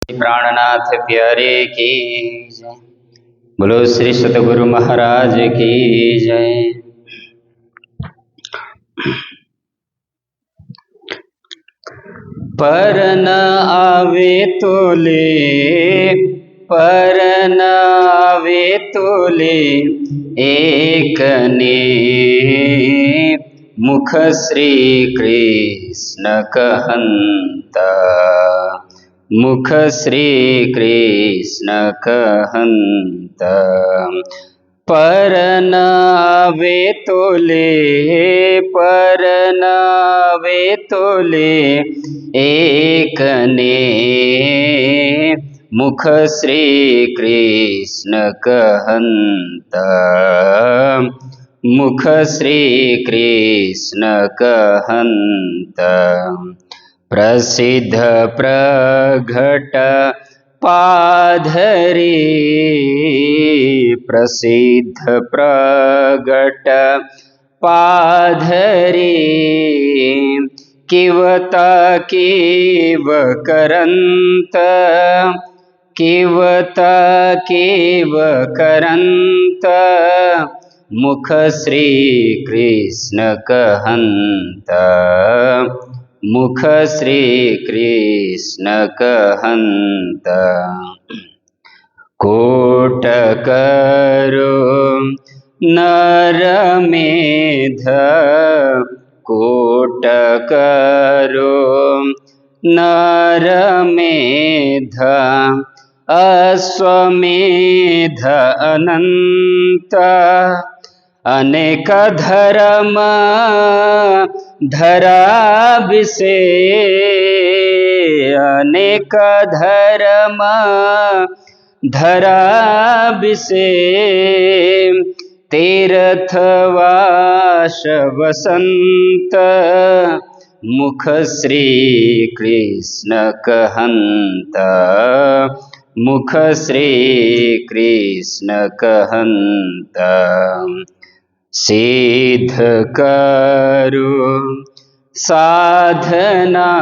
प्राणनाथ प्यारे की जय। बोलो श्री सतगुरु महाराज की जय। पर न आवे तो ले, पर न आवे तो ले, एक ने मुख श्री कृष्ण कहंता, मुख श्री कृष्ण कहंता। पर न आवे तो ले, पर न आवे तो ले, एक ने मुख श्री कृष्ण कहंता, मुख श्री कृष्ण कहंता। प्रसिद्ध प्रघट पाधरी, प्रसिद्ध प्रगट पाधरी, किवता किव करंत, किवता किव करंत, मुख श्री कृष्ण कहंता, मुख श्री कृष्ण कहंता। कोट करो नर मेध, कोट करो नर मेध, अश्वमेध अनंत, अनेक धर्म धरा विषे, अनेक धर्म धरा विषे, तीर्थवास वसंत, मुख श्री कृष्ण कहंता, मुख श्री कृष्ण कहंता। सिद्ध करो साधना,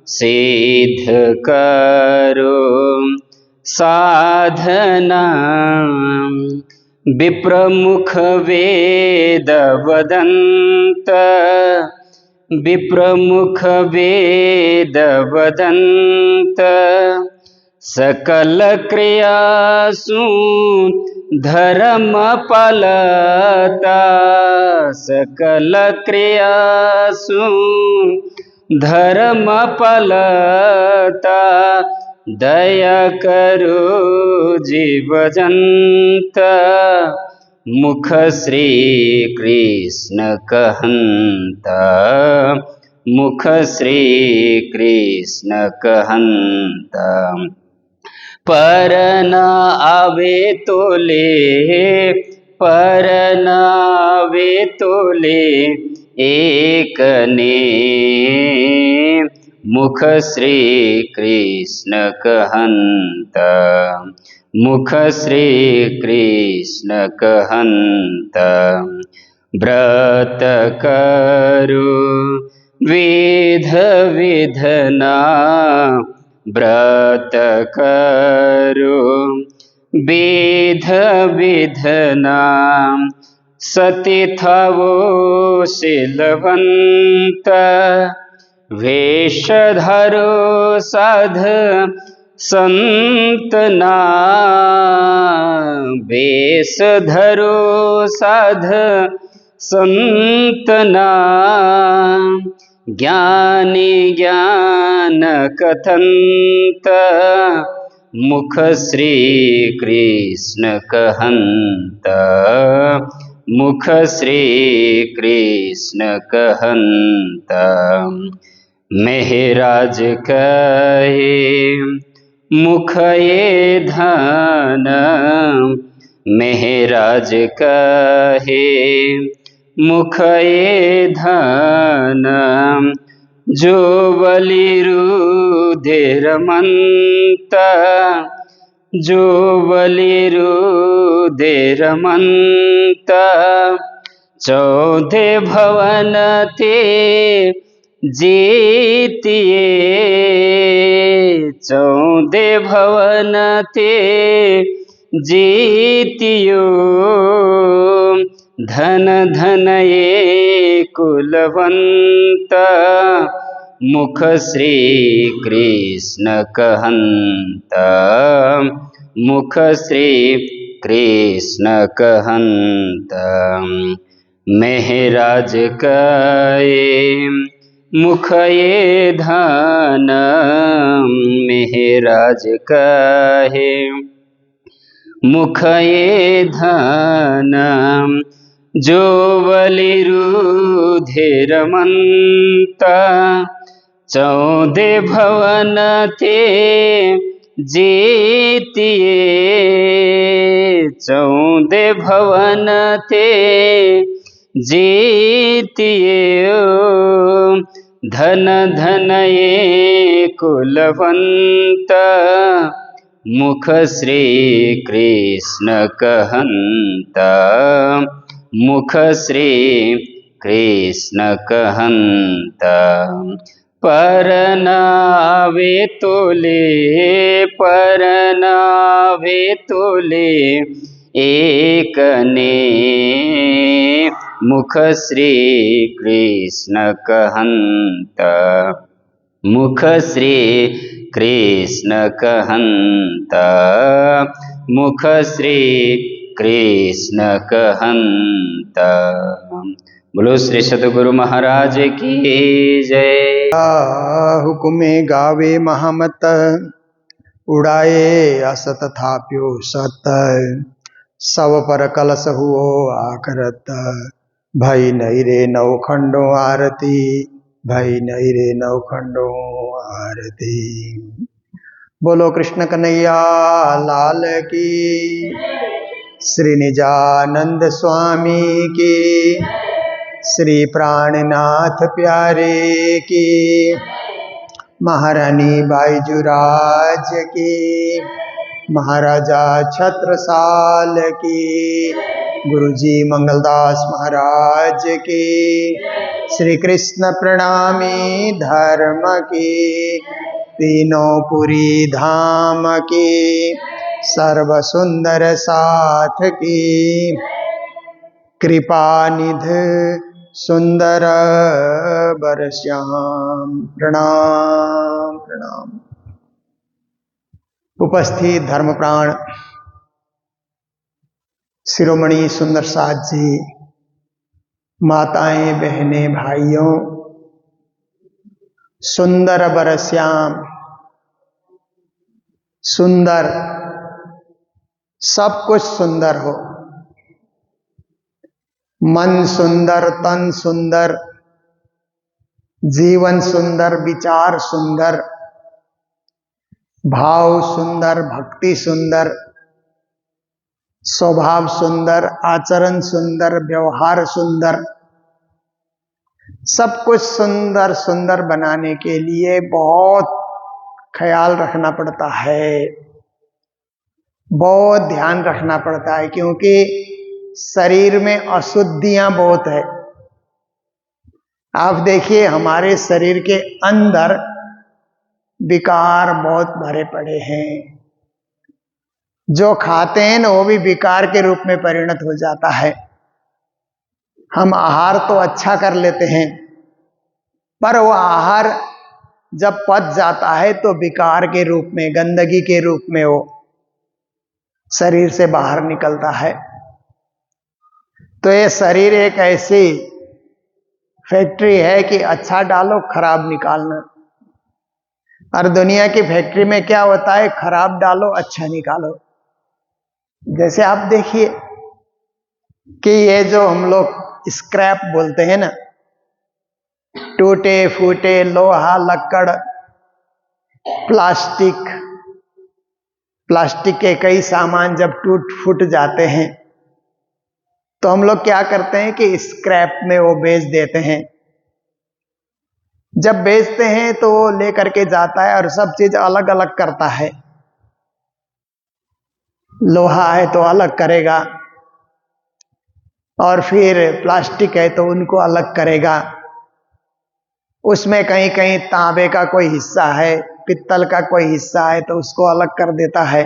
सिद्ध करो साधना, विप्रमुख वेद वदंत, विप्रमुख वेद वदंत, सकल क्रियासु धर्म पालता, सकल क्रियासु धर्म पालता, दया करो जीव जंत, मुख श्री कृष्ण कहंता, मुख श्री कृष्ण कहंता। पर न आवे तो ले, पर न आवे तो ले, एक ने मुख श्री कृष्ण कहंता, मुख श्री कृष्ण कहंता। व्रत करो विध विधना, व्रत करो विध विधना, सती थावो शीलवंत, वेश धरो साध संतना, वेश धरो साध संतना, ज्ञानी ज्ञान कथंत, मुख श्री कृष्ण कहंता, मुख श्री कृष्ण कहंता। मेहराज कहे मुख ये धन, मेहराज कहे मुख ये धन, जो बलि रुधिर मंत, जो बलि रुधिर मंत, चौथे भवन ते जीतिए, चौदे भवन ते जीतियो, धन धन ये कुलवंत, मुख श्री कृष्ण कहंत, मुख श्री कृष्ण कहंत। मेहराज कये मुख ये धन, मेहराज कहे मुख ये धन, जो बलि रुधिर मंता, चौदे भवन ते जीतिए, चौदे भवन ते जीतिए, धन धन ये कुलवंत, मुख श्री कृष्ण कहंत, मुख श्री कृष्ण कहंत। परनावे तोले, परनावे तोले एक ने, मुख श्री कृष्ण कहंत, मुख श्री कृष्ण कहंत, मुख श्री कृष्ण कहंत। बोलो श्री सतगुरु महाराज की जय। हुकुमे गावे महामत, उड़ाए असत थाप्यो सत, सब पर कलश हुओ आकरत, भई नहीं रे नवखंडो आरती, भई नहीं रे नवखंडो आरती। बोलो कृष्ण कन्हैया लाल की, श्री निजानंद स्वामी की, श्री प्राणनाथ प्यारे की, महारानी बाईजुराज की, महाराजा छत्रसाल की, गुरुजी मंगलदास महाराज की, श्री कृष्ण प्रणामी धर्म की, तीनों पुरी धाम की, सर्व सुंदर साथ की, कृपा निधि सुंदर बरश्याम। प्रणाम प्रणाम। उपस्थित धर्मप्राण शिरोमणि सुंदर साथ जी, माताएं बहनें भाइयों, सुंदर बरश्याम, सुंदर सब कुछ सुंदर हो, मन सुंदर, तन सुंदर, जीवन सुंदर, विचार सुंदर, भाव सुंदर, भक्ति सुंदर, स्वभाव सुंदर, आचरण सुंदर, व्यवहार सुंदर, सब कुछ सुंदर सुंदर बनाने के लिए बहुत ख्याल रखना पड़ता है, बहुत ध्यान रखना पड़ता है, क्योंकि शरीर में अशुद्धियां बहुत है। आप देखिए हमारे शरीर के अंदर विकार बहुत भरे पड़े हैं, जो खाते हैं ना वो भी विकार के रूप में परिणत हो जाता है। हम आहार तो अच्छा कर लेते हैं, पर वो आहार जब पच जाता है तो विकार के रूप में, गंदगी के रूप में वो शरीर से बाहर निकलता है। तो ये शरीर एक ऐसी फैक्ट्री है कि अच्छा डालो खराब निकालना, और दुनिया की फैक्ट्री में क्या होता है, खराब डालो अच्छा निकालो। जैसे आप देखिए कि ये जो हम लोग स्क्रैप बोलते हैं ना, टूटे फूटे लोहा लक्कड़ प्लास्टिक, प्लास्टिक के कई सामान जब टूट फूट जाते हैं तो हम लोग क्या करते हैं कि स्क्रैप में वो बेच देते हैं। जब बेचते हैं तो वो लेकर के जाता है और सब चीज अलग अलग करता है। लोहा है तो अलग करेगा, और फिर प्लास्टिक है तो उनको अलग करेगा। उसमें कहीं कहीं तांबे का कोई हिस्सा है, पित्तल का कोई हिस्सा है तो उसको अलग कर देता है,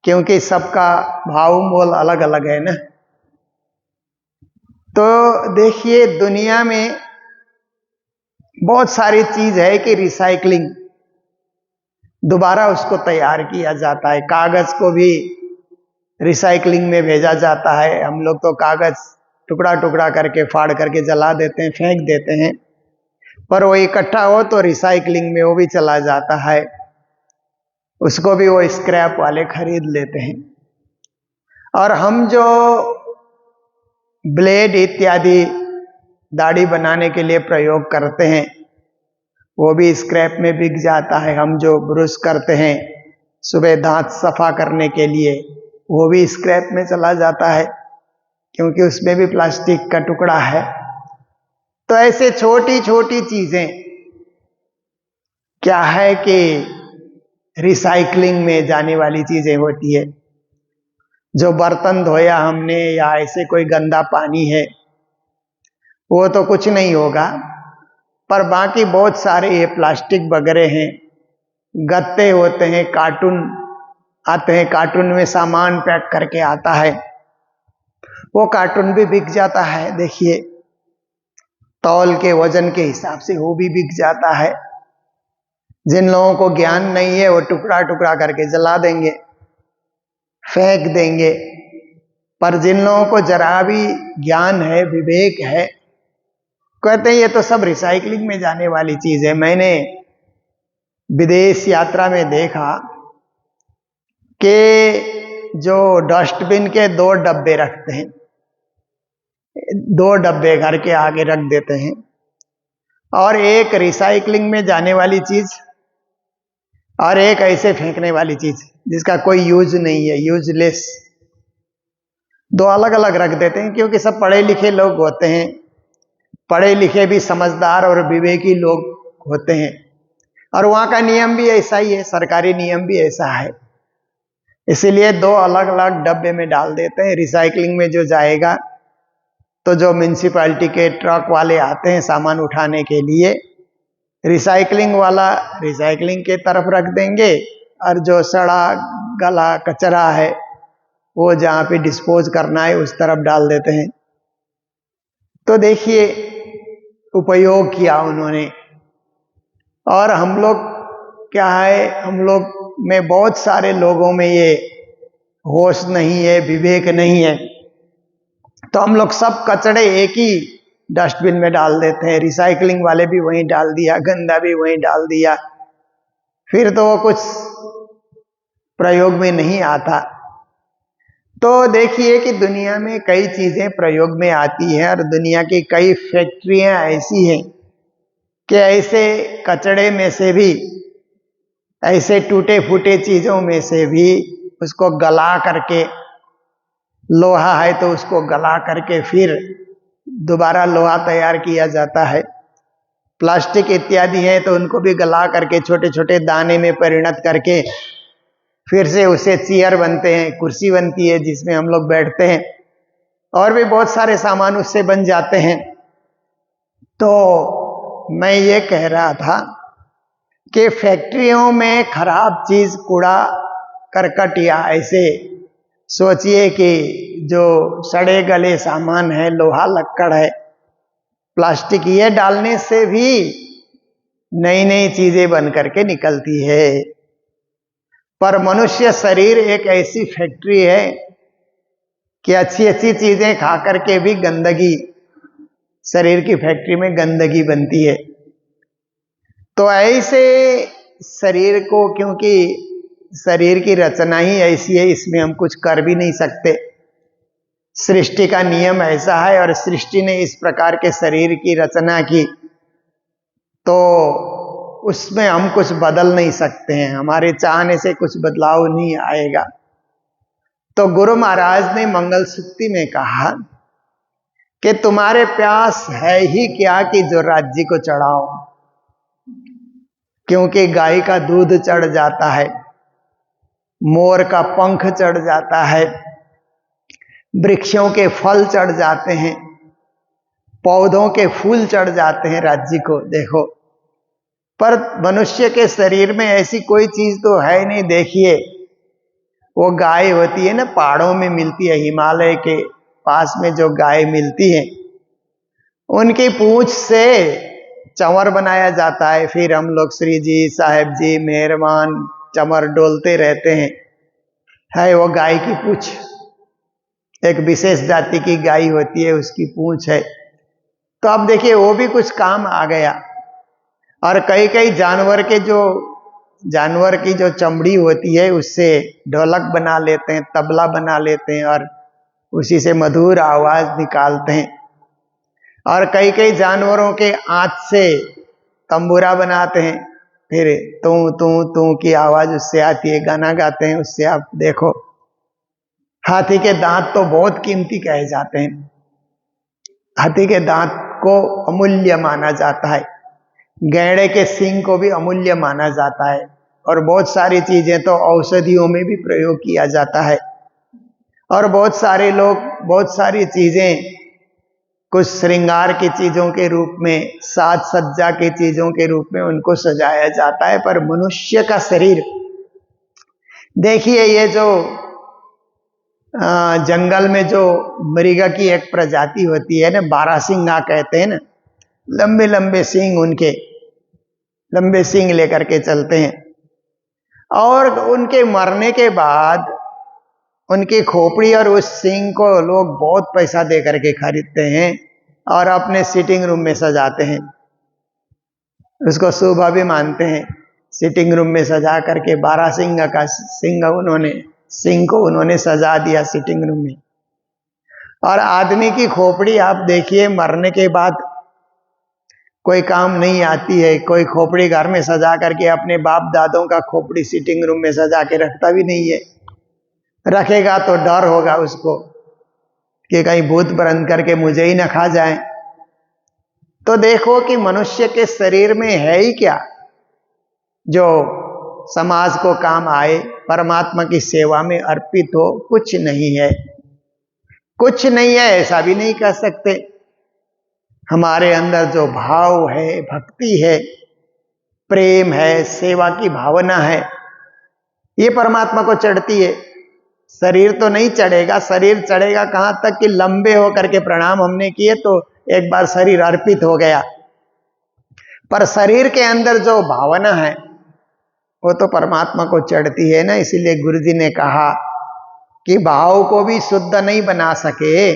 क्योंकि सबका भाव मोल अलग अलग है ना। तो देखिए दुनिया में बहुत सारी चीज है कि रिसाइकलिंग, दोबारा उसको तैयार किया जाता है। कागज को भी रिसाइकलिंग में भेजा जाता है। हम लोग तो कागज टुकड़ा टुकड़ा करके फाड़ करके जला देते हैं, फेंक देते हैं, पर वो इकट्ठा हो तो रिसाइकलिंग में वो भी चला जाता है, उसको भी वो स्क्रैप वाले खरीद लेते हैं। और हम जो ब्लेड इत्यादि दाढ़ी बनाने के लिए प्रयोग करते हैं वो भी स्क्रैप में बिक जाता है। हम जो ब्रश करते हैं सुबह दांत सफा करने के लिए वो भी स्क्रैप में चला जाता है, क्योंकि उसमें भी प्लास्टिक का टुकड़ा है। तो ऐसे छोटी छोटी चीजें क्या है कि रिसाइकलिंग में जाने वाली चीजें होती है। जो बर्तन धोया हमने या ऐसे कोई गंदा पानी है वो तो कुछ नहीं होगा, पर बाकी बहुत सारे ये प्लास्टिक वगैरह हैं, गत्ते होते हैं, कार्टून आते हैं, कार्टून में सामान पैक करके आता है, वो कार्टून भी बिक जाता है। देखिए तौल के वजन के हिसाब से वो भी बिक जाता है। जिन लोगों को ज्ञान नहीं है वो टुकड़ा टुकड़ा करके जला देंगे, फेंक देंगे, पर जिन लोगों को जरा भी ज्ञान है, विवेक है, कहते हैं ये तो सब रिसाइकलिंग में जाने वाली चीज है। मैंने विदेश यात्रा में देखा कि जो डस्टबिन के 2 डब्बे रखते हैं, 2 डब्बे घर के आगे रख देते हैं, और एक रिसाइकलिंग में जाने वाली चीज और एक ऐसे फेंकने वाली चीज जिसका कोई यूज नहीं है, यूजलेस। 2 अलग अलग रख देते हैं, क्योंकि सब पढ़े लिखे लोग होते हैं, पढ़े लिखे भी समझदार और विवेकी लोग होते हैं, और वहां का नियम भी ऐसा ही है, सरकारी नियम भी ऐसा है, इसीलिए 2 अलग अलग डब्बे में डाल देते हैं। रिसाइकलिंग में जो जाएगा तो जो म्यूनिसिपैलिटी के ट्रक वाले आते हैं सामान उठाने के लिए, रिसाइकलिंग वाला रिसाइकलिंग के तरफ रख देंगे, और जो सड़ा गला कचरा है वो जहाँ पे डिस्पोज करना है उस तरफ डाल देते हैं। तो देखिए उपयोग किया उन्होंने। और हम लोग क्या है, हम लोग में बहुत सारे लोगों में ये होश नहीं है, विवेक नहीं है, तो हम लोग सब कचड़े एक ही डस्टबिन में डाल देते हैं। रिसाइकलिंग वाले भी वहीं डाल दिया, गंदा भी वहीं डाल दिया, फिर तो वो कुछ प्रयोग में नहीं आता। तो देखिए कि दुनिया में कई चीजें प्रयोग में आती हैं, और दुनिया की कई फैक्ट्रियां ऐसी हैं कि ऐसे कचड़े में से भी, ऐसे टूटे फूटे चीजों में से भी उसको गला करके, लोहा है तो उसको गला करके फिर दोबारा लोहा तैयार किया जाता है। प्लास्टिक इत्यादि है तो उनको भी गला करके छोटे छोटे दाने में परिणत करके फिर से उसे चेयर बनते हैं, कुर्सी बनती है जिसमें हम लोग बैठते हैं, और भी बहुत सारे सामान उससे बन जाते हैं। तो मैं ये कह रहा था कि फैक्ट्रियों में खराब चीज, कूड़ा करकट या ऐसे सोचिए कि जो सड़े गले सामान है, लोहा लक्कड़ है, प्लास्टिक, ये डालने से भी नई नई चीजें बन करके निकलती है। पर मनुष्य शरीर एक ऐसी फैक्ट्री है कि अच्छी अच्छी चीजें खा करके भी गंदगी, शरीर की फैक्ट्री में गंदगी बनती है। तो ऐसे शरीर को, क्योंकि शरीर की रचना ही ऐसी है, इसमें हम कुछ कर भी नहीं सकते, सृष्टि का नियम ऐसा है, और सृष्टि ने इस प्रकार के शरीर की रचना की, तो उसमें हम कुछ बदल नहीं सकते हैं, हमारे चाहने से कुछ बदलाव नहीं आएगा। तो गुरु महाराज ने मंगल सूक्ति में कहा कि तुम्हारे प्यास है ही क्या कि जो राज्य को चढ़ाओ, क्योंकि गाय का दूध चढ़ जाता है, मोर का पंख चढ़ जाता है, वृक्षों के फल चढ़ जाते हैं, पौधों के फूल चढ़ जाते हैं राज्य को। देखो पर मनुष्य के शरीर में ऐसी कोई चीज तो है नहीं। देखिए वो गाय होती है ना, पहाड़ों में मिलती है, हिमालय के पास में जो गाय मिलती है, उनकी पूंछ से चंवर बनाया जाता है। फिर हम लोग श्री जी, साहेब जी, मेहरबान चंवर डोलते रहते हैं। है वो गाय की पूंछ, एक विशेष जाति की गाय होती है, उसकी पूंछ है। तो अब देखिए वो भी कुछ काम आ गया। और कई कई जानवर की जो चमड़ी होती है उससे ढोलक बना लेते हैं, तबला बना लेते हैं और उसी से मधुर आवाज निकालते हैं। और कई कई जानवरों के आंत से तंबूरा बनाते हैं, फिर तू तू तू की आवाज उससे आती है, गाना गाते हैं उससे। आप देखो हाथी के दांत तो बहुत कीमती कहे जाते हैं, हाथी के दांत को अमूल्य माना जाता है, गैंडे के सींग को भी अमूल्य माना जाता है, और बहुत सारी चीजें तो औषधियों में भी प्रयोग किया जाता है। और बहुत सारे लोग बहुत सारी चीजें कुछ श्रृंगार की चीजों के रूप में, साज सज्जा की चीजों के रूप में उनको सजाया जाता है। पर मनुष्य का शरीर देखिए, ये जो जंगल में जो मृग की एक प्रजाति होती है ना, बारहसिंगा कहते हैं ना, लंबे लंबे सींग, उनके लंबे सींग लेकर के चलते हैं। और उनके मरने के बाद उनकी खोपड़ी और उस सींग को लोग बहुत पैसा दे करके खरीदते हैं और अपने सिटिंग रूम में सजाते हैं, उसको शुभ भी मानते हैं। सिटिंग रूम में सजा करके बारहसिंगा का सिंग को उन्होंने सजा दिया सिटिंग रूम में। और आदमी की खोपड़ी आप देखिए, मरने के बाद कोई काम नहीं आती है। कोई खोपड़ी घर में सजा करके अपने बाप दादों का खोपड़ी सिटिंग रूम में सजा के रखता भी नहीं है। रखेगा तो डर होगा उसको कि कहीं भूत बरन करके मुझे ही न खा जाए। तो देखो कि मनुष्य के शरीर में है ही क्या जो समाज को काम आए, परमात्मा की सेवा में अर्पित हो। कुछ नहीं है, कुछ नहीं है ऐसा भी नहीं कह सकते। हमारे अंदर जो भाव है, भक्ति है, प्रेम है, सेवा की भावना है, ये परमात्मा को चढ़ती है। शरीर तो नहीं चढ़ेगा। शरीर चढ़ेगा कहां तक कि लंबे होकर के प्रणाम हमने किए तो एक बार शरीर अर्पित हो गया, पर शरीर के अंदर जो भावना है वो तो परमात्मा को चढ़ती है ना। इसीलिए गुरु जी ने कहा कि भाव को भी शुद्ध नहीं बना सके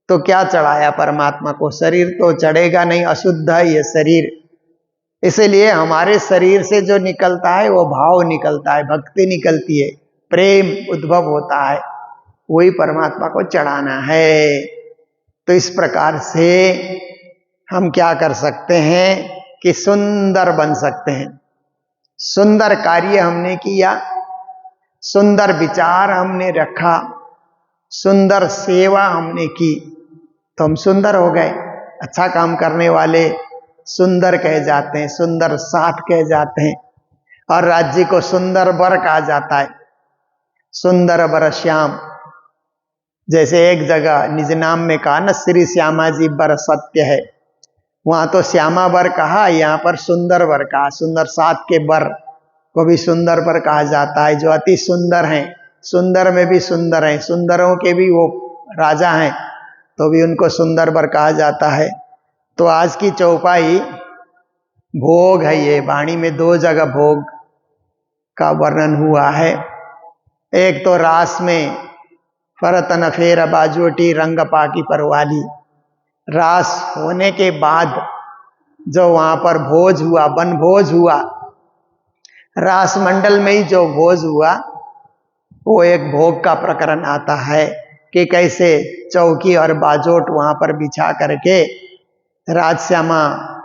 तो क्या चढ़ाया परमात्मा को। शरीर तो चढ़ेगा नहीं, अशुद्ध है ये शरीर। इसीलिए हमारे शरीर से जो निकलता है वो भाव निकलता है, भक्ति निकलती है, प्रेम उद्भव होता है, वही परमात्मा को चढ़ाना है। तो इस प्रकार से हम क्या कर सकते हैं कि सुंदर बन सकते हैं। सुंदर कार्य हमने किया, सुंदर विचार हमने रखा, सुंदर सेवा हमने की तो हम सुंदर हो गए। अच्छा काम करने वाले सुंदर कहे जाते हैं, सुंदर साथ कहे जाते हैं। और राज्य को सुंदर बर कहा जाता है, सुंदर बर श्याम। जैसे एक जगह निज नाम में कहा ना, श्री श्यामा जी बर सत्य है, वहां तो श्यामा बर कहा, यहाँ पर सुंदर बर कहा। सुंदर साथ के बर को भी सुंदर बर कहा जाता है, जो अति सुंदर हैं, सुंदर में भी सुंदर हैं, सुंदरों के भी वो राजा हैं तो भी उनको सुंदर बर कहा जाता है। तो आज की चौपाई भोग है। ये वाणी में दो जगह भोग का वर्णन हुआ है। एक तो रास में फरतन फेर बाजोटी रंग पाकी परवाली, रास होने के बाद जो वहां पर भोज हुआ, वन भोज हुआ, रास मंडल में ही जो भोज हुआ वो एक भोग का प्रकरण आता है कि कैसे चौकी और बाजोट वहां पर बिछा करके राजश्यामा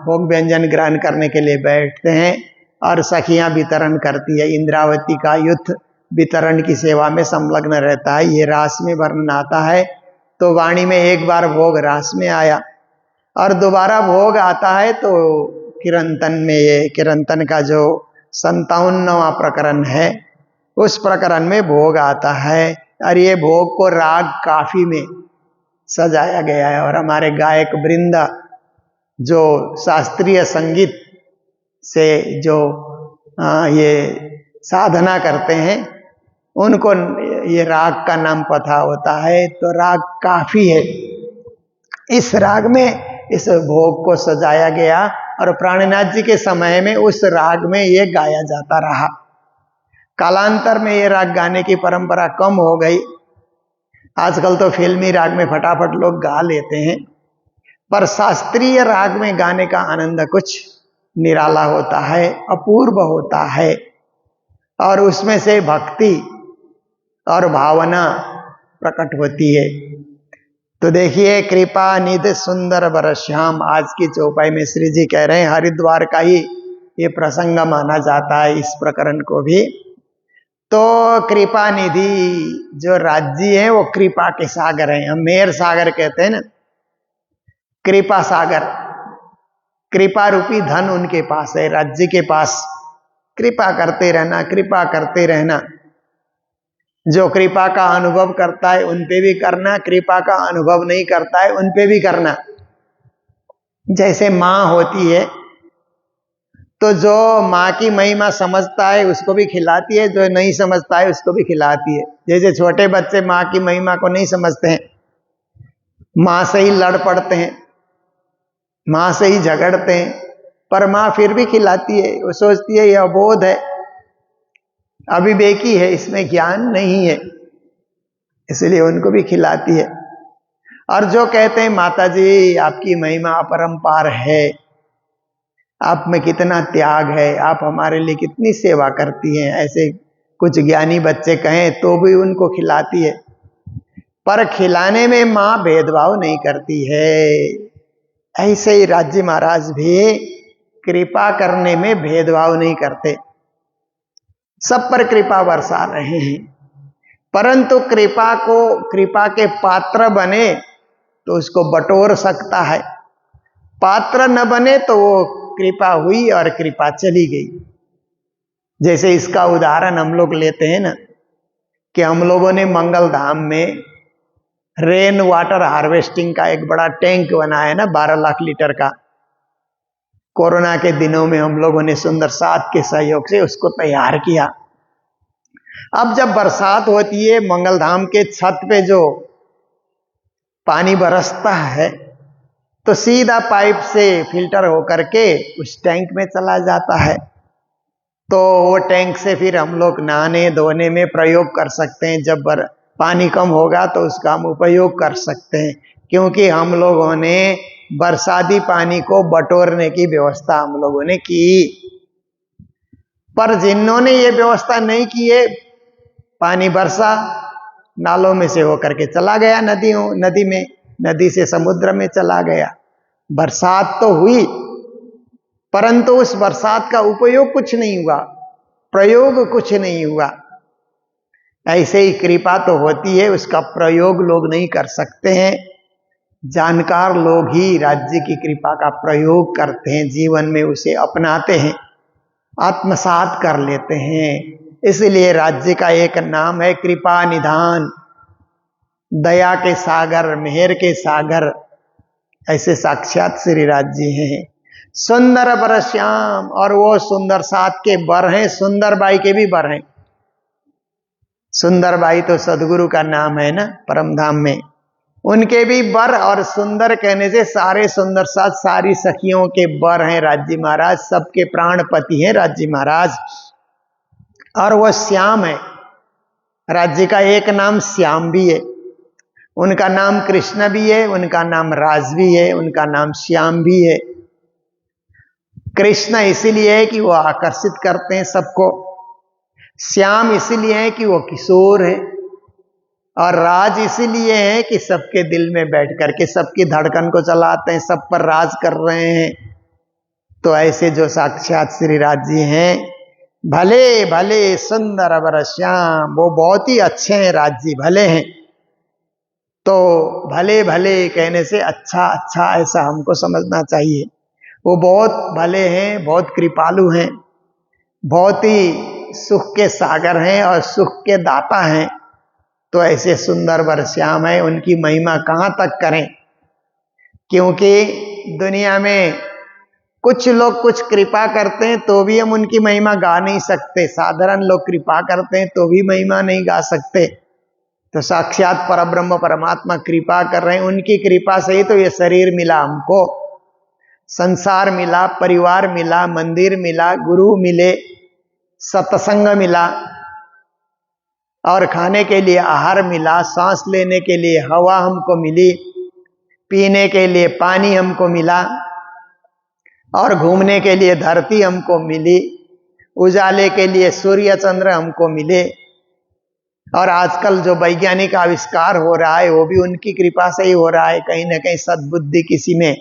भोग व्यंजन ग्रहण करने के लिए बैठते हैं और सखियां वितरण करती है। इंद्रावती का युद्ध वितरण की सेवा में संलग्न रहता है। ये रास में वर्णन आता है। तो वाणी में एक बार भोग रास में आया और दोबारा भोग आता है तो किरंतन में, ये किरंतन का जो 57वां प्रकरण है उस प्रकरण में भोग आता है। और ये भोग को राग काफी में सजाया गया है। और हमारे गायक वृंद जो शास्त्रीय संगीत से जो ये साधना करते हैं उनको ये राग का नाम पता होता है। तो राग काफी है। इस राग में इस भोग को सजाया गया और प्राणनाथ जी के समय में उस राग में ये गाया जाता रहा। कालांतर में ये राग गाने की परंपरा कम हो गई। आजकल तो फिल्मी राग में फटाफट लोग गा लेते हैं, पर शास्त्रीय राग में गाने का आनंद कुछ निराला होता है, अपूर्व होता है, और उसमें से भक्ति और भावना प्रकट होती है। तो देखिए, कृपा निधि सुंदर बरश्याम, आज की चौपाई में श्री जी कह रहे हैं, हरिद्वार का ही ये प्रसंग माना जाता है इस प्रकरण को भी। तो कृपा निधि जो राज्य है वो कृपा के सागर हैं। हम मेहर सागर कहते हैं ना, कृपा सागर, कृपा रूपी धन उनके पास है, राज्य के पास। कृपा करते रहना, कृपा करते रहना। जो कृपा का अनुभव करता है उन पे भी करना, कृपा का अनुभव नहीं करता है उन पे भी करना। जैसे माँ होती है तो जो माँ की महिमा समझता है उसको भी खिलाती है, जो नहीं समझता है उसको भी खिलाती है। जैसे छोटे बच्चे माँ की महिमा को नहीं समझते हैं, माँ से ही लड़ पड़ते हैं, माँ से ही झगड़ते हैं, पर माँ फिर भी खिलाती है। वो सोचती है ये अबोध है, अविवेकी है, इसमें ज्ञान नहीं है, इसलिए उनको भी खिलाती है। और जो कहते हैं माता जी आपकी महिमा अपरंपार है, आप में कितना त्याग है, आप हमारे लिए कितनी सेवा करती हैं, ऐसे कुछ ज्ञानी बच्चे कहें तो भी उनको खिलाती है। पर खिलाने में माँ भेदभाव नहीं करती है। ऐसे ही राज्य महाराज भी कृपा करने में भेदभाव नहीं करते, सब पर कृपा बरसा रहे हैं। परंतु कृपा को, कृपा के पात्र बने तो उसको बटोर सकता है, पात्र न बने तो वो कृपा हुई और कृपा चली गई। जैसे इसका उदाहरण हम लोग लेते हैं ना, कि हम लोगों ने मंगल धाम में रेन वाटर हार्वेस्टिंग का एक बड़ा टैंक बनाया है ना, 12 लाख लीटर का। कोरोना के दिनों में हम लोगों ने सुंदर साथ के सहयोग से उसको तैयार किया। अब जब बरसात होती है, मंगल धाम के छत पे जो पानी बरसता है तो सीधा पाइप से फिल्टर होकर के उस टैंक में चला जाता है। तो वो टैंक से फिर हम लोग नहाने धोने में प्रयोग कर सकते हैं। जब पानी कम होगा तो उसका हम उपयोग कर सकते हैं, क्योंकि हम लोगों ने बरसाती पानी को बटोरने की व्यवस्था हम लोगों ने की। पर जिन्होंने ये व्यवस्था नहीं की है, पानी बरसा, नालों में से होकर के चला गया नदी में, नदी से समुद्र में चला गया। बरसात तो हुई, परंतु उस बरसात का उपयोग कुछ नहीं हुआ, प्रयोग कुछ नहीं हुआ। ऐसे ही कृपा तो होती है, उसका प्रयोग लोग नहीं कर सकते हैं। जानकार लोग ही राज्य की कृपा का प्रयोग करते हैं, जीवन में उसे अपनाते हैं, आत्मसात कर लेते हैं। इसलिए राज्य का एक नाम है कृपा निधान, दया के सागर, मेहर के सागर। ऐसे साक्षात श्री राज्य हैं। सुंदर बरश्याम, और वो सुंदर सात के बर हैं, सुंदर बाई के भी बर हैं। सुंदर बाई तो सदगुरु का नाम है ना परम धाम में, उनके भी बर। और सुंदर कहने से सारे सुंदर साथ, सारी सखियों के बर हैं राज्य महाराज, सबके प्राणपति हैं राज्य महाराज। और वह श्याम है, राज्य का एक नाम श्याम भी है, उनका नाम कृष्ण भी है, उनका नाम राज भी है, उनका नाम श्याम भी है। कृष्ण इसीलिए है कि वो आकर्षित करते हैं सबको, श्याम इसीलिए है कि वो किशोर है, और राज इसीलिए है कि सबके दिल में बैठ करके सबकी धड़कन को चलाते हैं, सब पर राज कर रहे हैं। तो ऐसे जो साक्षात श्री राज्य हैं, भले भले सुंदर बर श्याम, वो बहुत ही अच्छे हैं राज्य, भले हैं। तो भले भले कहने से अच्छा अच्छा ऐसा हमको समझना चाहिए। वो बहुत भले हैं, बहुत कृपालु हैं, बहुत ही सुख के सागर हैं और सुख के दाता हैं। तो ऐसे सुंदर बर श्याम है, उनकी महिमा कहाँ तक करें, क्योंकि दुनिया में कुछ लोग कुछ कृपा करते हैं तो भी हम उनकी महिमा गा नहीं सकते, साधारण लोग कृपा करते हैं तो भी महिमा नहीं गा सकते। तो साक्षात परब्रह्म परमात्मा कृपा कर रहे हैं, उनकी कृपा से ही तो ये शरीर मिला हमको, संसार मिला, परिवार मिला, मंदिर मिला, गुरु मिले, सत्संग मिला, और खाने के लिए आहार मिला, सांस लेने के लिए हवा हमको मिली, पीने के लिए पानी हमको मिला, और घूमने के लिए धरती हमको मिली, उजाले के लिए सूर्य चंद्र हमको मिले। और आजकल जो वैज्ञानिक आविष्कार हो रहा है वो भी उनकी कृपा से ही हो रहा है। कहीं ना कहीं सद्बुद्धि किसी में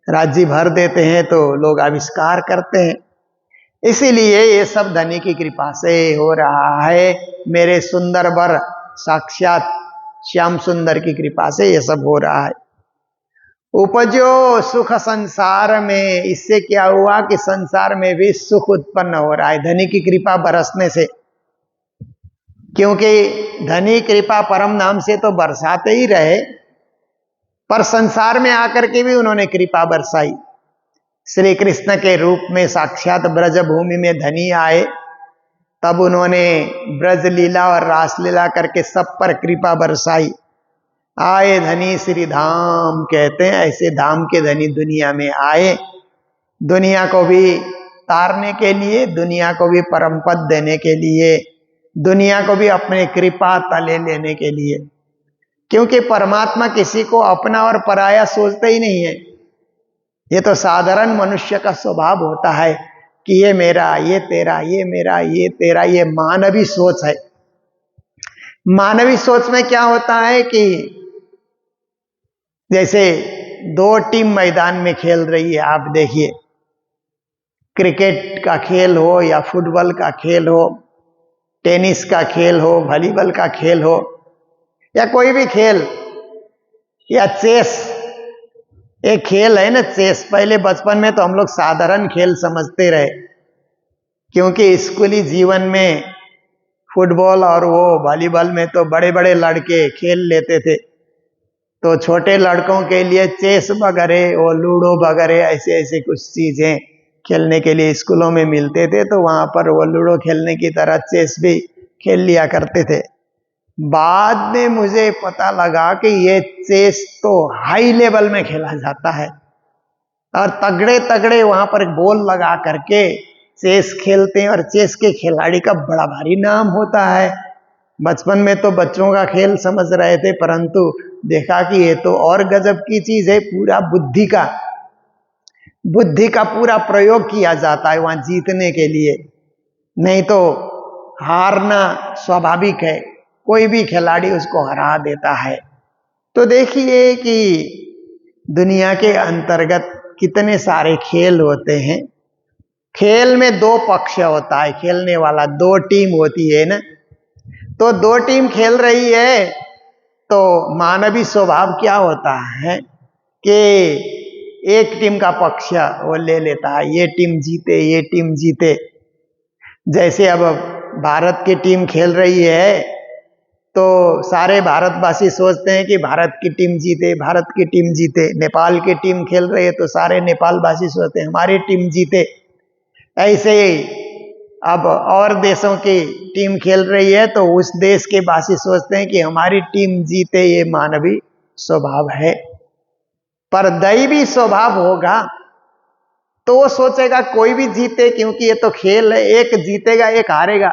राज्य भर देते हैं तो लोग आविष्कार करते हैं। इसीलिए ये सब धनी की कृपा से हो रहा है, मेरे सुंदर वर साक्षात श्याम सुंदर की कृपा से ये सब हो रहा है। उपजो सुख संसार में, इससे क्या हुआ कि संसार में भी सुख उत्पन्न हो रहा है धनी की कृपा बरसने से। क्योंकि धनी कृपा परम नाम से तो बरसाते ही रहे, पर संसार में आकर के भी उन्होंने कृपा बरसाई। श्री कृष्ण के रूप में साक्षात ब्रज भूमि में धनी आए, तब उन्होंने ब्रज लीला और रास लीला करके सब पर कृपा बरसाई। आए धनी श्री धाम कहते हैं, ऐसे धाम के धनी दुनिया में आए, दुनिया को भी तारने के लिए, दुनिया को भी परम पद देने के लिए, दुनिया को भी अपने कृपा तले लेने के लिए। क्योंकि परमात्मा किसी को अपना और पराया सोचते ही नहीं है। ये तो साधारण मनुष्य का स्वभाव होता है कि ये मेरा, ये तेरा, ये मेरा, ये तेरा, ये मानवी सोच है। मानवी सोच में क्या होता है कि जैसे दो टीम मैदान में खेल रही है, आप देखिए, क्रिकेट का खेल हो या फुटबॉल का खेल हो, टेनिस का खेल हो, वॉलीबॉल का खेल हो, या कोई भी खेल, या चेस, एक खेल है ना चेस। पहले बचपन में तो हम लोग साधारण खेल समझते रहे, क्योंकि स्कूली जीवन में फुटबॉल और वो वॉलीबॉल में तो बड़े बड़े लड़के खेल लेते थे, तो छोटे लड़कों के लिए चेस वगैरह और लूडो वगैरह ऐसे ऐसे कुछ चीजें खेलने के लिए स्कूलों में मिलते थे, तो वहां पर वो लूडो खेलने की तरह चेस भी खेल लिया करते थे। बाद में मुझे पता लगा कि ये चेस तो हाई लेवल में खेला जाता है, और तगड़े तगड़े वहां पर बॉल लगा करके चेस खेलते हैं, और चेस के खिलाड़ी का बड़ा भारी नाम होता है। बचपन में तो बच्चों का खेल समझ रहे थे, परंतु देखा कि ये तो और गजब की चीज है, पूरा बुद्धि का पूरा प्रयोग किया जाता है वहां जीतने के लिए, नहीं तो हारना स्वाभाविक है, कोई भी खिलाड़ी उसको हरा देता है। तो देखिए कि दुनिया के अंतर्गत कितने सारे खेल होते हैं। खेल में दो पक्ष होता है, खेलने वाला दो टीम होती है ना, तो दो टीम खेल रही है, तो मानवीय स्वभाव क्या होता है कि एक टीम का पक्ष वो ले लेता है, ये टीम जीते, ये टीम जीते। जैसे अब भारत की टीम खेल रही है तो सारे भारतवासी सोचते हैं कि भारत की टीम जीते, भारत की टीम जीते। नेपाल की टीम खेल रही है तो सारे नेपालवासी सोचते हैं हमारी टीम जीते। ऐसे ही अब और देशों की टीम खेल रही है तो उस देश के वासी सोचते हैं कि हमारी टीम जीते, ये मानवीय स्वभाव है। पर दैवी स्वभाव होगा तो वो सोचेगा कोई भी जीते, क्योंकि ये तो खेल है, एक जीतेगा एक हारेगा,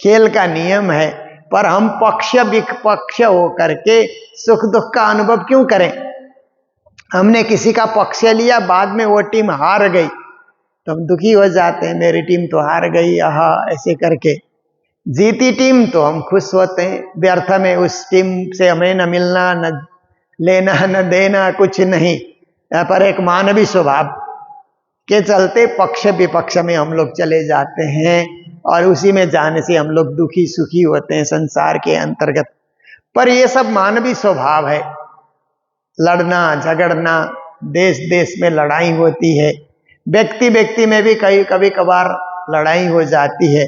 खेल का नियम है। पर हम पक्ष विपक्ष होकर के सुख दुख का अनुभव क्यों करें? हमने किसी का पक्ष लिया, बाद में वो टीम हार गई तो हम दुखी हो जाते हैं, मेरी टीम तो हार गई, आहा ऐसे करके। जीती टीम तो हम खुश होते हैं, व्यर्थ में उस टीम से हमें न मिलना, न लेना, न देना, कुछ नहीं। यहाँ पर एक मानवीय स्वभाव के चलते पक्ष विपक्ष में हम लोग चले जाते हैं, और उसी में जाने से हम लोग दुखी सुखी होते हैं संसार के अंतर्गत। पर ये सब मानवीय स्वभाव है, लड़ना झगड़ना, देश देश में लड़ाई होती है, व्यक्ति व्यक्ति में भी कभी कभार लड़ाई हो जाती है।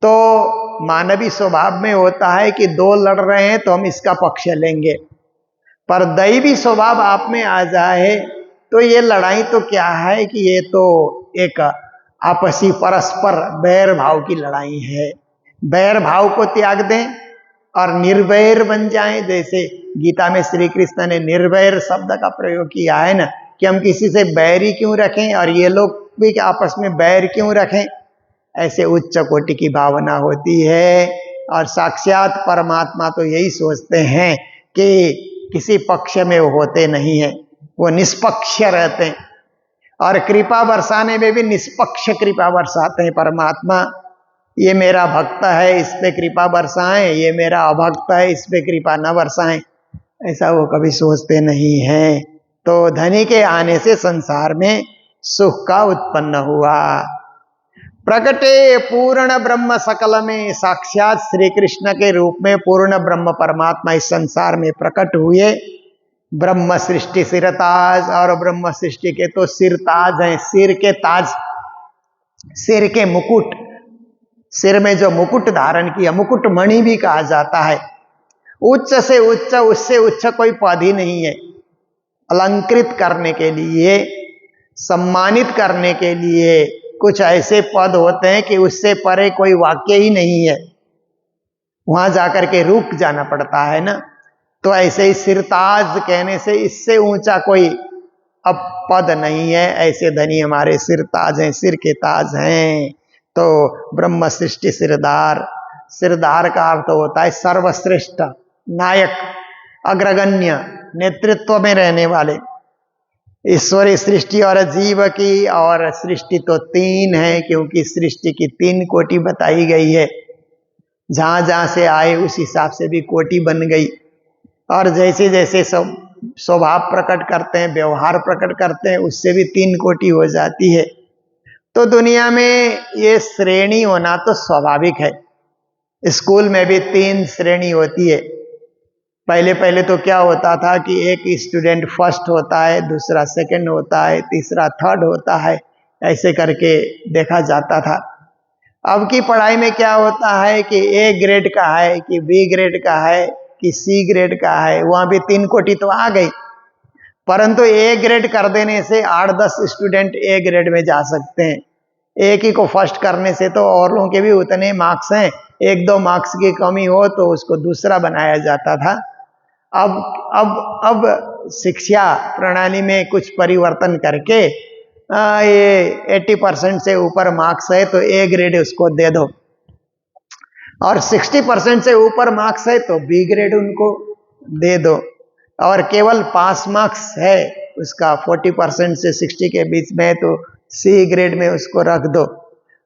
तो मानवीय स्वभाव में होता है कि दो लड़ रहे हैं तो हम इसका पक्ष लेंगे। पर दैवी स्वभाव आप में आ जाए तो ये लड़ाई तो क्या है कि ये तो एक आपसी परस्पर बैर भाव की लड़ाई है। बैर भाव को त्याग दें और निर्वैर बन जाएं। जैसे गीता में श्री कृष्ण ने निर्वैर शब्द का प्रयोग किया है ना, कि हम किसी से बैरी क्यों रखें और ये लोग भी आपस में बैर क्यों रखें। ऐसे उच्च कोटि की भावना होती है। और साक्षात परमात्मा तो यही सोचते हैं कि किसी पक्ष में वो होते नहीं हैं, वो निष्पक्ष रहते हैं। और कृपा बरसाने में भी निष्पक्ष कृपा बरसाते हैं परमात्मा। ये मेरा भक्त है, इस पे कृपा बरसाएं, ये मेरा अभक्त है, इस पे कृपा न बरसाएं, ऐसा वो कभी सोचते नहीं हैं। तो धनी के आने से संसार में सुख का उत्पन्न हुआ। प्रकटे पूर्ण ब्रह्म सकल में, साक्षात श्री कृष्ण के रूप में पूर्ण ब्रह्म परमात्मा इस संसार में प्रकट हुए। ब्रह्म सृष्टि सिरताज, और ब्रह्म सृष्टि के तो सिरताज हैं, सिर के ताज, सिर के मुकुट, सिर में जो मुकुट धारण किया, मुकुट मणि भी कहा जाता है। उच्च से उच्च, उससे उच्च कोई पद ही नहीं है। अलंकृत करने के लिए, सम्मानित करने के लिए कुछ ऐसे पद होते हैं कि उससे परे कोई वाक्य ही नहीं है, वहां जाकर के रुक जाना पड़ता है ना। तो ऐसे ही सिरताज कहने से इससे ऊंचा कोई अब पद नहीं है। ऐसे धनी हमारे सिरताज हैं, सिर के ताज हैं। तो ब्रह्म सृष्टि सिरदार, सिरदार का अर्थ होता है सर्वश्रेष्ठ, नायक, अग्रगण्य, नेतृत्व में रहने वाले। ईश्वरी सृष्टि और जीव की, और सृष्टि तो तीन है, क्योंकि सृष्टि की तीन कोटि बताई गई है। जहां जहां से आए उस हिसाब से भी कोटि बन गई। और जैसे जैसे सब स्वभाव प्रकट करते हैं, व्यवहार प्रकट करते हैं, उससे भी तीन कोटि हो जाती है। तो दुनिया में ये श्रेणी होना तो स्वाभाविक है। स्कूल में भी तीन श्रेणी होती है। पहले पहले तो क्या होता था कि एक स्टूडेंट फर्स्ट होता है, दूसरा सेकंड होता है, तीसरा थर्ड होता है, ऐसे करके देखा जाता था। अब की पढ़ाई में क्या होता है कि ए ग्रेड का है, कि बी ग्रेड का है, कि सी ग्रेड का है। वहां भी तीन कोटि तो आ गई, परंतु ए ग्रेड कर देने से 8-10 स्टूडेंट ए ग्रेड में जा सकते हैं। एक ही को फर्स्ट करने से तो औरों के भी उतने मार्क्स हैं, 1-2 मार्क्स की कमी हो तो उसको दूसरा बनाया जाता था। अब शिक्षा प्रणाली में कुछ परिवर्तन करके ये 80% से ऊपर मार्क्स है तो ए ग्रेड उसको दे दो, और 60% से ऊपर मार्क्स है तो बी ग्रेड उनको दे दो, और केवल पास मार्क्स है उसका 40% से 60 के बीच में तो सी ग्रेड में उसको रख दो,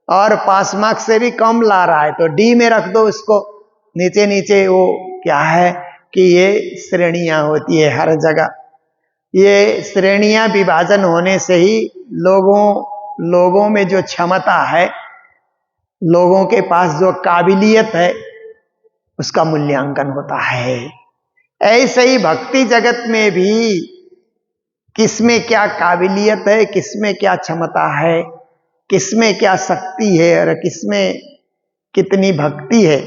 और पास मार्क्स से भी कम ला रहा है तो डी में रख दो उसको। नीचे नीचे वो क्या है कि ये श्रेणियां होती है हर जगह। ये श्रेणियां विभाजन होने से ही लोगों में जो क्षमता है, लोगों के पास जो काबिलियत है, उसका मूल्यांकन होता है। ऐसे ही भक्ति जगत में भी किसमें क्या काबिलियत है, किसमें क्या क्षमता है, किसमें क्या शक्ति है और किसमें कितनी भक्ति है,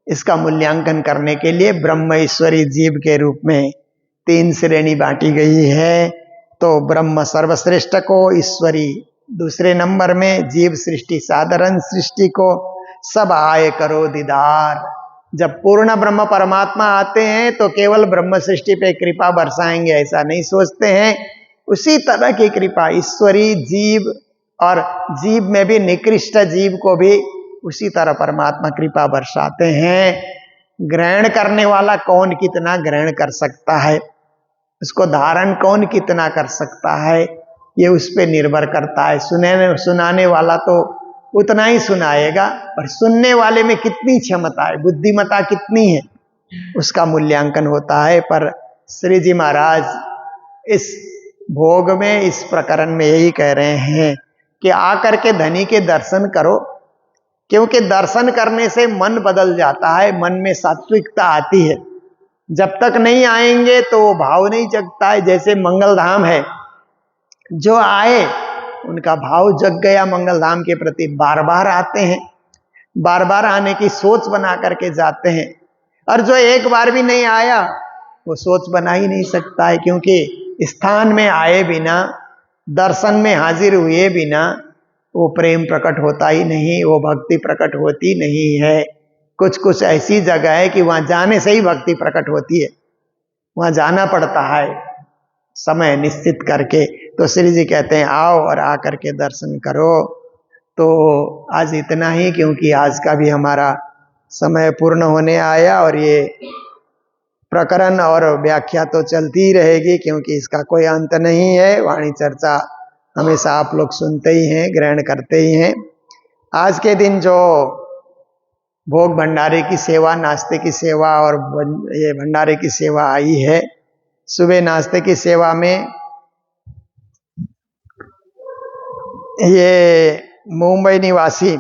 इसका मूल्यांकन करने के लिए ब्रह्म ईश्वरी जीव के रूप में 3 श्रेणी बांटी गई है। तो ब्रह्म सर्वश्रेष्ठ को, ईश्वरी दूसरे नंबर में, जीव सृष्टि साधारण सृष्टि को, सब आए करो दीदार। जब पूर्ण ब्रह्म परमात्मा आते हैं तो केवल ब्रह्म सृष्टि पे कृपा बरसाएंगे ऐसा नहीं सोचते हैं। उसी तरह की कृपा ईश्वरी जीव, और जीव में भी निकृष्ट जीव को भी उसी तरह परमात्मा कृपा बरसाते हैं। ग्रहण करने वाला कौन कितना ग्रहण कर सकता है, उसको धारण कौन कितना कर सकता है, ये उस पर निर्भर करता है। सुनाने वाला तो उतना ही सुनाएगा, पर सुनने वाले में कितनी क्षमता है, बुद्धिमत्ता कितनी है, उसका मूल्यांकन होता है। पर श्री जी महाराज इस भोग में, इस प्रकरण में यही कह रहे हैं कि आकर के धनी के दर्शन करो, क्योंकि दर्शन करने से मन बदल जाता है, मन में सात्विकता आती है। जब तक नहीं आएंगे तो वो भाव नहीं जगता है। जैसे मंगल धाम है, जो आए उनका भाव जग गया मंगल धाम के प्रति, बार बार आते हैं, बार बार आने की सोच बना करके जाते हैं। और जो एक बार भी नहीं आया वो सोच बना ही नहीं सकता है, क्योंकि स्थान में आए बिना, दर्शन में हाजिर हुए बिना वो प्रेम प्रकट होता ही नहीं, वो भक्ति प्रकट होती नहीं है। कुछ कुछ ऐसी जगह है कि वहाँ जाने से ही भक्ति प्रकट होती है, वहाँ जाना पड़ता है समय निश्चित करके। तो श्री जी कहते हैं आओ और आकर के दर्शन करो। तो आज इतना ही, क्योंकि आज का भी हमारा समय पूर्ण होने आया और ये प्रकरण और व्याख्या तो चलती ही रहेगी, क्योंकि इसका कोई अंत नहीं है। वाणी चर्चा हमेशा आप लोग सुनते ही हैं, ग्रहण करते ही हैं। आज के दिन जो भोग भंडारे की सेवा, नाश्ते की सेवा और ये भंडारे की सेवा आई है, सुबह नाश्ते की सेवा में ये मुंबई निवासी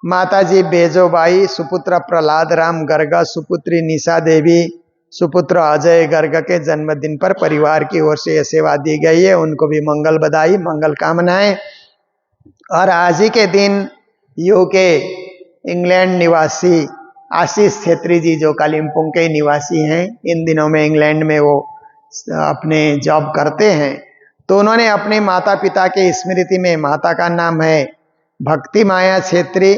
माताजी बेजोबाई, सुपुत्र प्रहलाद राम गर्ग, सुपुत्री निशा देवी, सुपुत्र अजय गर्ग के जन्मदिन पर परिवार की ओर से यह सेवा दी गई है। उनको भी मंगल बधाई, मंगल कामनाएं। और आज ही के दिन यूके इंग्लैंड निवासी आशीष छेत्री जी, जो कालिम्पोंग के निवासी हैं, इन दिनों में इंग्लैंड में वो अपने जॉब करते हैं, तो उन्होंने अपने माता पिता के स्मृति में, माता का नाम है भक्ति माया छेत्री,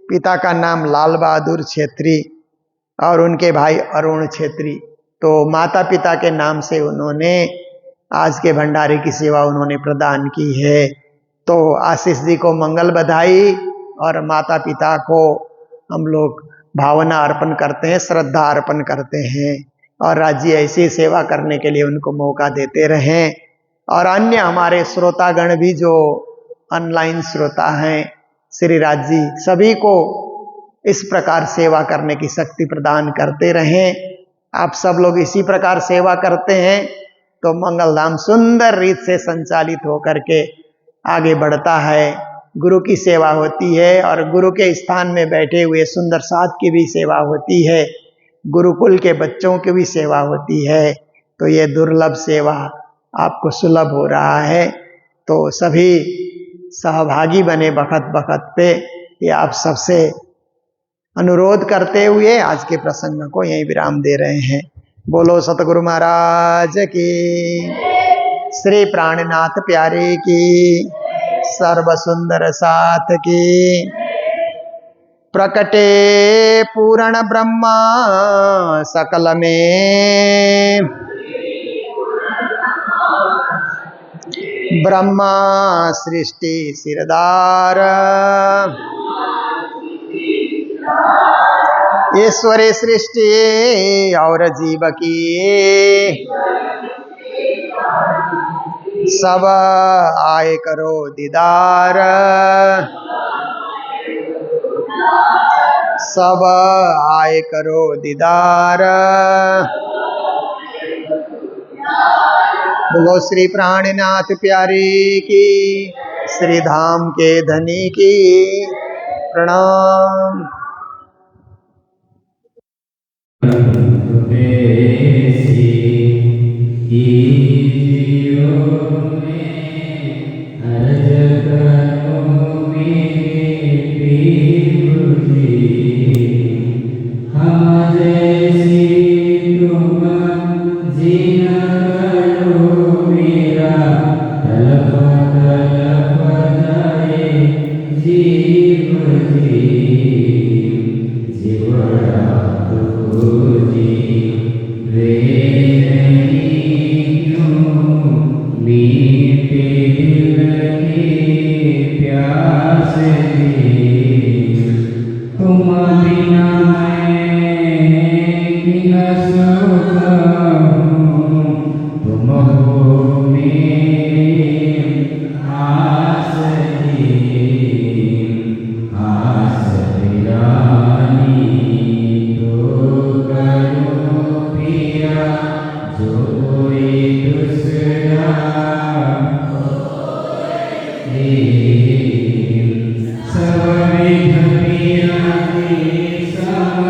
पिता का नाम लाल बहादुर छेत्री और उनके भाई अरुण छेत्री, तो माता पिता के नाम से उन्होंने आज के भंडारे की सेवा उन्होंने प्रदान की है। तो आशीष जी को मंगल बधाई, और माता पिता को हम लोग भावना अर्पण करते हैं, श्रद्धा अर्पण करते हैं, और राज्य ऐसी सेवा करने के लिए उनको मौका देते रहें। और अन्य हमारे श्रोतागण भी जो ऑनलाइन श्रोता हैं, श्री राज जी सभी को इस प्रकार सेवा करने की शक्ति प्रदान करते रहें। आप सब लोग इसी प्रकार सेवा करते हैं तो मंगल धाम सुंदर रीत से संचालित होकर के आगे बढ़ता है। गुरु की सेवा होती है और गुरु के स्थान में बैठे हुए सुंदर साध की भी सेवा होती है, गुरुकुल के बच्चों की भी सेवा होती है। तो ये दुर्लभ सेवा आपको सुलभ हो रहा है, तो सभी सहभागी बने बखत बखत पे, ये आप सबसे अनुरोध करते हुए आज के प्रसंग को यहीं विराम दे रहे हैं। बोलो सतगुरु महाराज की, श्री प्राणनाथ प्यारे की, सर्व सुंदर साथ की। प्रकटे पूर्ण ब्रह्मा सकल में, ब्रह्मा सृष्टि सिरदार, ईश्वरी सृष्टि और जीव की, सब आए करो दीदार, सब आए करो दीदार। बोलो श्री प्राणनाथ प्यारी की, श्री धाम के धनी की। प्रणाम। सब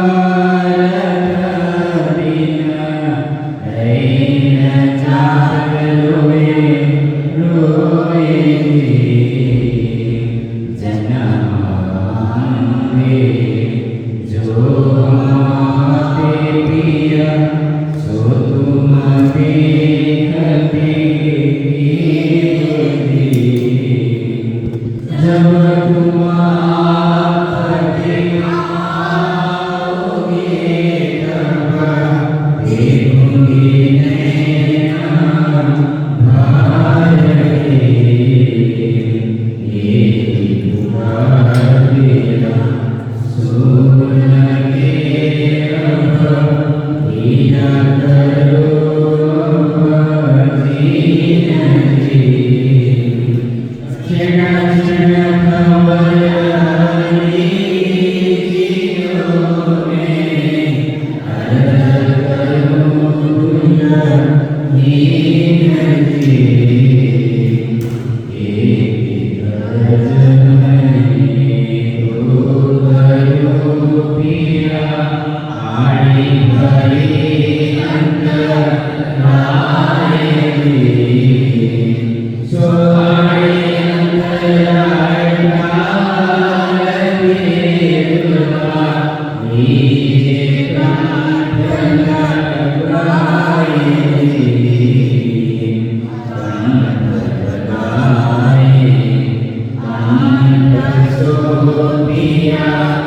Amen.